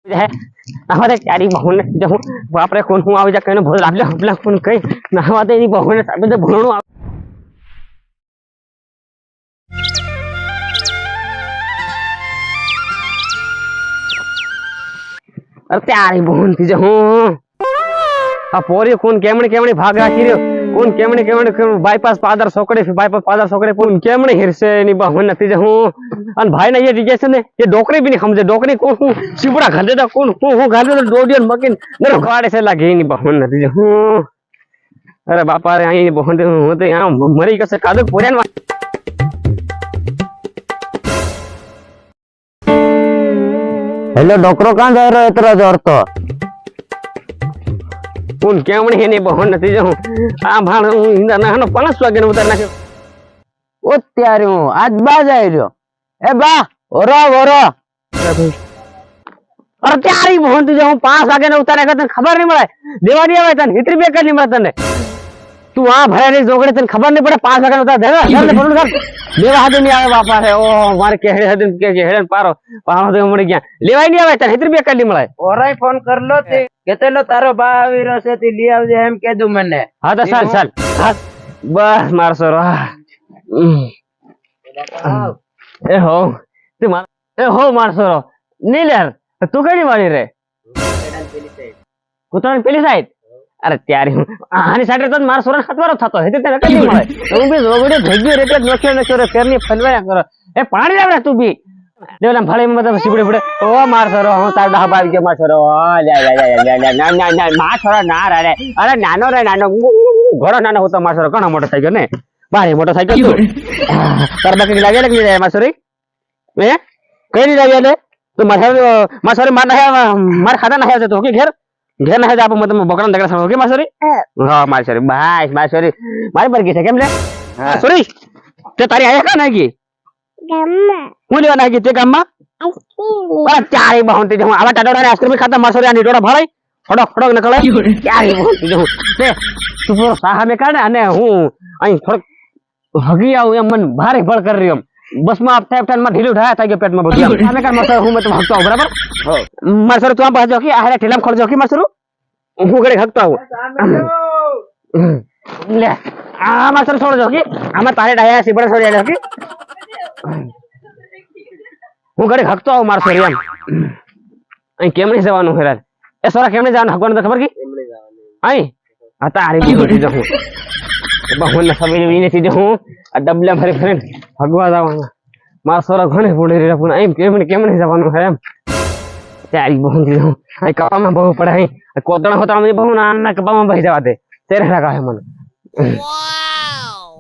है हमारे क्यारी बहु ने जो बाप रे कोन हूं आवे जा कने भोज लागले हपला कोन कई नहवा दे नी बहु ने साबे दे भोणो अरे त्यारी बहुन थी जो हूं आ पोरी कोन केमणे केमणे भाग राखी रयो कोन केमणे केमणे बाईपास पादर सोकड़े बाईपास पादर सोकड़े कोन केमणे हिरसे नी बहुन नथी जो हूं अन भाई ने ये रिजेक्शन ने ये डोकरी भी नहीं समझे डोकरी कोन हूं सिबड़ा घर दे कोन हूं घर दे डोडियन मकिन नरो गाड़े से लागे नी बहुन नथी जो हूं अरे बापा रे आई बहुन दे हूं तो यहां मरी कसे कादो पोरियान हेलो डोकरो कहां जा रहे हो इतना जोर तो कोन केमणे हे नी बहुन नथी जो आ भाण इंदा ना हनो 5 वागे ने उतार नाख्यो ओ त्यारे हूं आज बा जाई रयो ए बा ओरा ओरा अरे त्यारी बहुन थी जो 5 वागे ने उतार नाख्यो तने खबर नहीं मळे देवानी आवे तने हितरी बेकर नहीं मळे तने तू आ भरे रे जोगड़े तने खबर नहीं पड़े 5 वागे ने उतार देगा घर ने बोल कर लेवा हाथ नहीं आवे बापा रे ओ मारे केहड़े हदन के हेड़न पारो पारो दे मड़ी गया लेवाई नहीं आवे तने हितरी बेकर नहीं मळे ओराय फोन कर लो ते केतेलो तारो बा आवी रयो से ती ली आवजे एम के दू मने हां तो चल चल बस मार सरो ए हो तू मार ए हो मार सरो नीलर तू कड़ी मारी रे कुतरान पेली साइड अरे त्यारी आनी साइड तो मार सरो खतवारो थतो हे ते कड़ी मळे तू भी रोगड़े भेगी रे ते नखे नखे रे फेरनी फलवाया करो ए पानी लाव रे तू भी देवला भले मतलब सिबड़े बड़े ओ मार सरो हूं तार डहा बावी के मार सरो जा जा जा जा ना ना ना मार सरो ना रे अरे नानो रे नानो घोड़ा नानो होता मार सरो कणा मोटरसाइकिल ने बारे मोटरसाइकिल तू तार बाकी लागे लगी रे मार सरी ए कई नहीं लागे ले तो मार सरी मार ना है मार खाता ना है तो के घेर घेर ना है आप मतलब बकरा दगड़ा सब होगे मार सरी हां मार सरी भाई मार सरी मारी पर के केम ले सरी ते तारी आया का ना की गाममा मुली वाला की ते गाममा आइसक्रीम चारी बहुते जो आवा टाडोड़ा रे आइसक्रीम खाता मार सरी आनी डोड़ा भराई फड़क फड़क निकले चारी बहुते जो ते तू पूरा साहा में काढे अने हूं आई फड़क हगी आऊ एम मन भारे बळ कर रही बस में आप टैप में ढीली उठाया था के पेट में भुजिया हमें का मसर हूं मैं तो भगता हूं बराबर मार सर तू बस जोकी आरे ठेला में खड़ जोकी मार सर हूं गड़े भगता हूं ले आ मार सर छोड़ जोकी हम तारे डाया सिबड़ा छोड़ जोकी हूं गड़े भगता हूं मार सर एम आई केमने जवानो हेराल ए सोरा केमने जान हगवन खबर की आई आता आरे की जो बहुन सवेरे वीने सीधे हूं डबले भरे फ्रेंड भगवा जावाना मार सोरा घणे पुडे रे पुन एम केमने जवानो है त्यारी बहुन दी हूं आई कपा में बहु पड़े है कोदड़ा होता में बहु ना कपा में बह जावा दे तेरे लगा है मन वाओ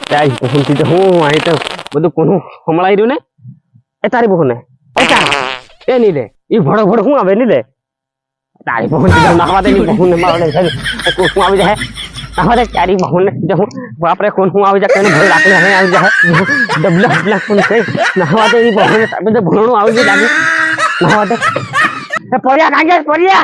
त्यारी बहुन दी हूं आई तो बदु कोनु हमलाई रु ने ए तारी बहुन ने ए तारी ए नीले ई भड़ो भड़ो हूं आवे नीले तारी बहुन दी नहवा दे बहुन ने मारले को हूं आवे जाए हमारे क्यारी बहुन ने जो बाप रे कोन हूं आवे जा कने भोज लागले है आवे जा डबला डबला कोन कई नहवा दे बहुन ने साबे दे भोणो आवे लागी नहवा दे ए परिया कागे परिया